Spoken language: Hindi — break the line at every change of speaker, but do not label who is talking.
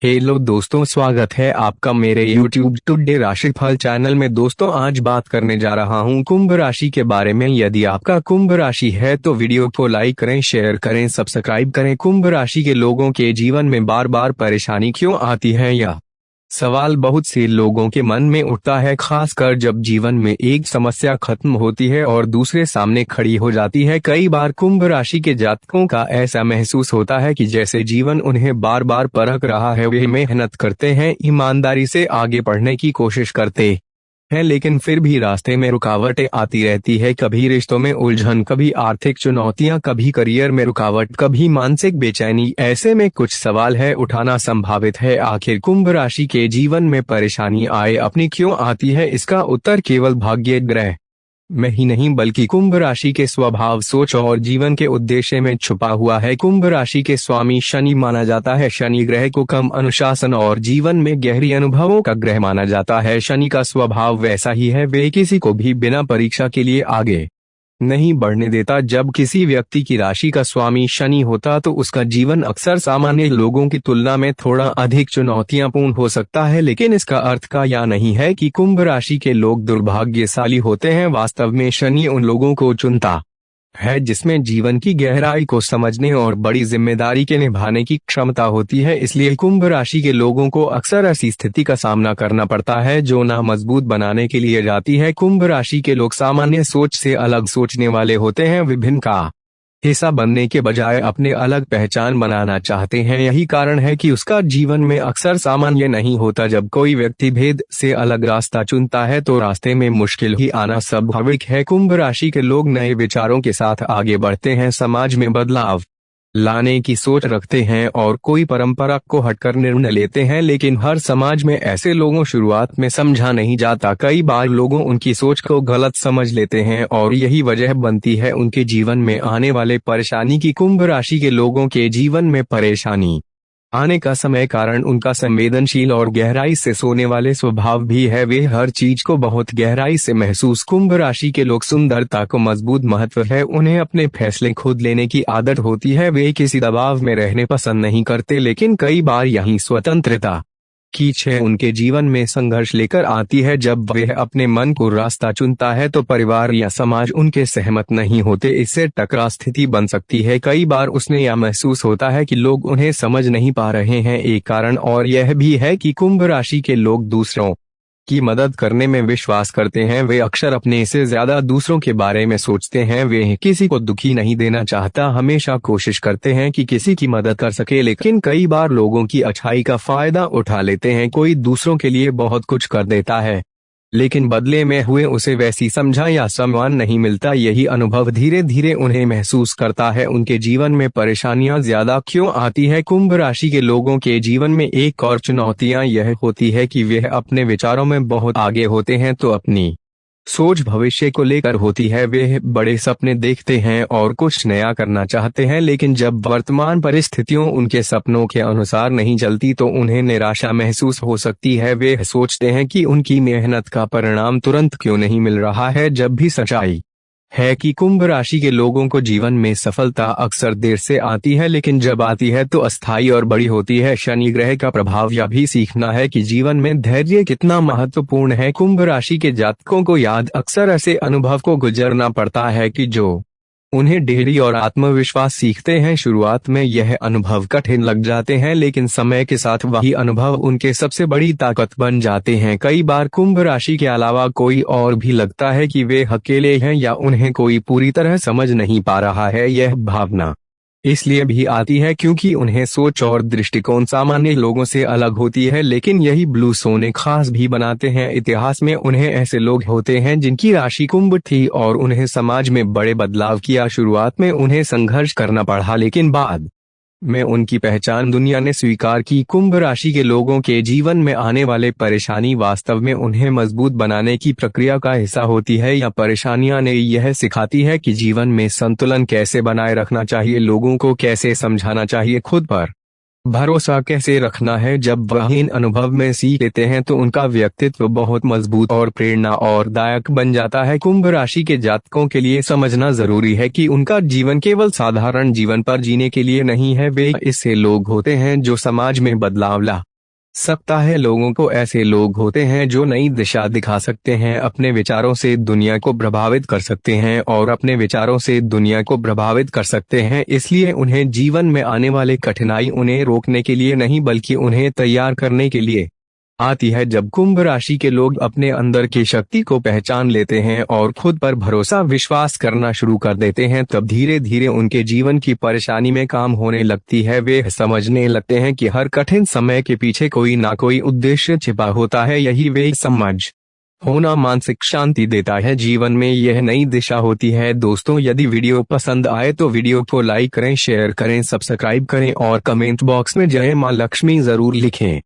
हेलो दोस्तों, स्वागत है आपका मेरे YouTube टुडे राशिफल चैनल में। दोस्तों, आज बात करने जा रहा हूं कुंभ राशि के बारे में। यदि आपका कुंभ राशि है तो वीडियो को लाइक करें, शेयर करें, सब्सक्राइब करें। कुंभ राशि के लोगों के जीवन में बार बार परेशानी क्यों आती है, यह सवाल बहुत से लोगों के मन में उठता है, खासकर जब जीवन में एक समस्या खत्म होती है और दूसरे सामने खड़ी हो जाती है। कई बार कुंभ राशि के जातकों का ऐसा महसूस होता है कि जैसे जीवन उन्हें बार बार परख रहा है। वे मेहनत करते हैं, ईमानदारी से आगे बढ़ने की कोशिश करते हैं, लेकिन फिर भी रास्ते में रुकावटें आती रहती है। कभी रिश्तों में उलझन, कभी आर्थिक चुनौतियां, कभी करियर में रुकावट, कभी मानसिक बेचैनी। ऐसे में कुछ सवाल है उठाना संभावित है, आखिर कुंभ राशि के जीवन में परेशानी आए अपनी क्यों आती है? इसका उत्तर केवल भाग्य ग्रह में ही नहीं बल्कि कुंभ राशि के स्वभाव, सोच और जीवन के उद्देश्य में छुपा हुआ है। कुंभ राशि के स्वामी शनि माना जाता है। शनि ग्रह को कम अनुशासन और जीवन में गहरी अनुभवों का ग्रह माना जाता है। शनि का स्वभाव वैसा ही है, वे किसी को भी बिना परीक्षा के लिए आगे नहीं बढ़ने देता। जब किसी व्यक्ति की राशि का स्वामी शनि होता तो उसका जीवन अक्सर सामान्य लोगों की तुलना में थोड़ा अधिक चुनौतियांपूर्ण हो सकता है, लेकिन इसका अर्थ का यह नहीं है कि कुंभ राशि के लोग दुर्भाग्यशाली होते हैं। वास्तव में शनि उन लोगों को चुनता है जिसमें जीवन की गहराई को समझने और बड़ी जिम्मेदारी के निभाने की क्षमता होती है। इसलिए कुंभ राशि के लोगों को अक्सर ऐसी स्थिति का सामना करना पड़ता है जो ना मजबूत बनाने के लिए जाती है। कुंभ राशि के लोग सामान्य सोच से अलग सोचने वाले होते हैं, विभिन्न का हिस्सा बनने के बजाय अपने अलग पहचान बनाना चाहते हैं। यही कारण है कि उसका जीवन में अक्सर सामान्य नहीं होता। जब कोई व्यक्ति भेद से अलग रास्ता चुनता है तो रास्ते में मुश्किल ही आना स्वाभाविक है। कुंभ राशि के लोग नए विचारों के साथ आगे बढ़ते हैं, समाज में बदलाव लाने की सोच रखते हैं और कोई परंपरा को हटकर निर्णय लेते हैं, लेकिन हर समाज में ऐसे लोगों शुरुआत में समझा नहीं जाता। कई बार लोगों उनकी सोच को गलत समझ लेते हैं और यही वजह बनती है उनके जीवन में आने वाले परेशानी की। कुंभ राशि के लोगों के जीवन में परेशानी आने का समय कारण उनका संवेदनशील और गहराई से सोने वाले स्वभाव भी है। वे हर चीज को बहुत गहराई से महसूस। कुंभ राशि के लोग सुंदरता को मजबूत महत्व है, उन्हें अपने फैसले खुद लेने की आदत होती है। वे किसी दबाव में रहने पसंद नहीं करते, लेकिन कई बार यही स्वतंत्रता की इच्छा उनके जीवन में संघर्ष लेकर आती है। जब वह अपने मन को रास्ता चुनता है तो परिवार या समाज उनके सहमत नहीं होते, इससे टकराव स्थिति बन सकती है। कई बार उसने यह महसूस होता है कि लोग उन्हें समझ नहीं पा रहे हैं। एक कारण और यह भी है कि कुंभ राशि के लोग दूसरों की मदद करने में विश्वास करते हैं। वे अक्सर अपने से ज्यादा दूसरों के बारे में सोचते हैं। वे किसी को दुखी नहीं देना चाहता, हमेशा कोशिश करते हैं कि किसी की मदद कर सके, लेकिन कई बार लोगों की अच्छाई का फायदा उठा लेते हैं। कोई दूसरों के लिए बहुत कुछ कर देता है, लेकिन बदले में हुए उसे वैसी समझा या सम्मान नहीं मिलता। यही अनुभव धीरे धीरे उन्हें महसूस करता है। उनके जीवन में परेशानियां ज्यादा क्यों आती है? कुंभ राशि के लोगों के जीवन में एक और चुनौतियां यह होती है कि वे अपने विचारों में बहुत आगे होते हैं तो अपनी सोच भविष्य को लेकर होती है। वे बड़े सपने देखते हैं और कुछ नया करना चाहते हैं, लेकिन जब वर्तमान परिस्थितियों उनके सपनों के अनुसार नहीं चलती तो उन्हें निराशा महसूस हो सकती है। वे सोचते हैं कि उनकी मेहनत का परिणाम तुरंत क्यों नहीं मिल रहा है। जब भी सच्चाई है कि कुंभ राशि के लोगों को जीवन में सफलता अक्सर देर से आती है, लेकिन जब आती है तो अस्थायी और बड़ी होती है। शनि ग्रह का प्रभाव यह भी सीखना है कि जीवन में धैर्य कितना महत्वपूर्ण है। कुंभ राशि के जातकों को याद अक्सर ऐसे अनुभव को गुजरना पड़ता है कि जो उन्हें धैर्य और आत्मविश्वास सीखते हैं। शुरुआत में यह अनुभव कठिन लग जाते हैं, लेकिन समय के साथ वही अनुभव उनके सबसे बड़ी ताकत बन जाते हैं। कई बार कुंभ राशि के अलावा कोई और भी लगता है कि वे अकेले हैं या उन्हें कोई पूरी तरह समझ नहीं पा रहा है। यह भावना इसलिए भी आती है क्योंकि उन्हें सोच और दृष्टिकोण सामान्य लोगों से अलग होती है, लेकिन यही ब्लू सोने खास भी बनाते हैं। इतिहास में उन्हें ऐसे लोग होते हैं जिनकी राशि कुंभ थी और उन्हें समाज में बड़े बदलाव किया। शुरुआत में उन्हें संघर्ष करना पड़ा, लेकिन बाद में उनकी पहचान दुनिया ने स्वीकार की। कुंभ राशि के लोगों के जीवन में आने वाले परेशानी वास्तव में उन्हें मजबूत बनाने की प्रक्रिया का हिस्सा होती है। या परेशानियां ने यह सिखाती है कि जीवन में संतुलन कैसे बनाए रखना चाहिए, लोगों को कैसे समझाना चाहिए, खुद पर भरोसा कैसे रखना है। जब वह इन अनुभव में सीख लेते हैं तो उनका व्यक्तित्व बहुत मजबूत और प्रेरणा और दायक बन जाता है। कुंभ राशि के जातकों के लिए समझना जरूरी है कि उनका जीवन केवल साधारण जीवन पर जीने के लिए नहीं है। वे ऐसे लोग होते हैं जो समाज में बदलाव ला सकता है। लोगों को ऐसे लोग होते हैं जो नई दिशा दिखा सकते हैं, अपने विचारों से दुनिया को प्रभावित कर सकते हैं और अपने विचारों से दुनिया को प्रभावित कर सकते हैं। इसलिए उन्हें जीवन में आने वाले कठिनाई उन्हें रोकने के लिए नहीं बल्कि उन्हें तैयार करने के लिए आती है। जब कुंभ राशि के लोग अपने अंदर की शक्ति को पहचान लेते हैं और खुद पर भरोसा विश्वास करना शुरू कर देते हैं तब धीरे धीरे उनके जीवन की परेशानी में काम होने लगती है। वे समझने लगते हैं कि हर कठिन समय के पीछे कोई ना कोई उद्देश्य छिपा होता है। यही वे समझ होना मानसिक शांति देता है। जीवन में यह नई दिशा होती है। दोस्तों, यदि वीडियो पसंद आए तो वीडियो को लाइक करें, शेयर करें, सब्सक्राइब करें और कमेंट बॉक्स में जय मां लक्ष्मी जरूर लिखें।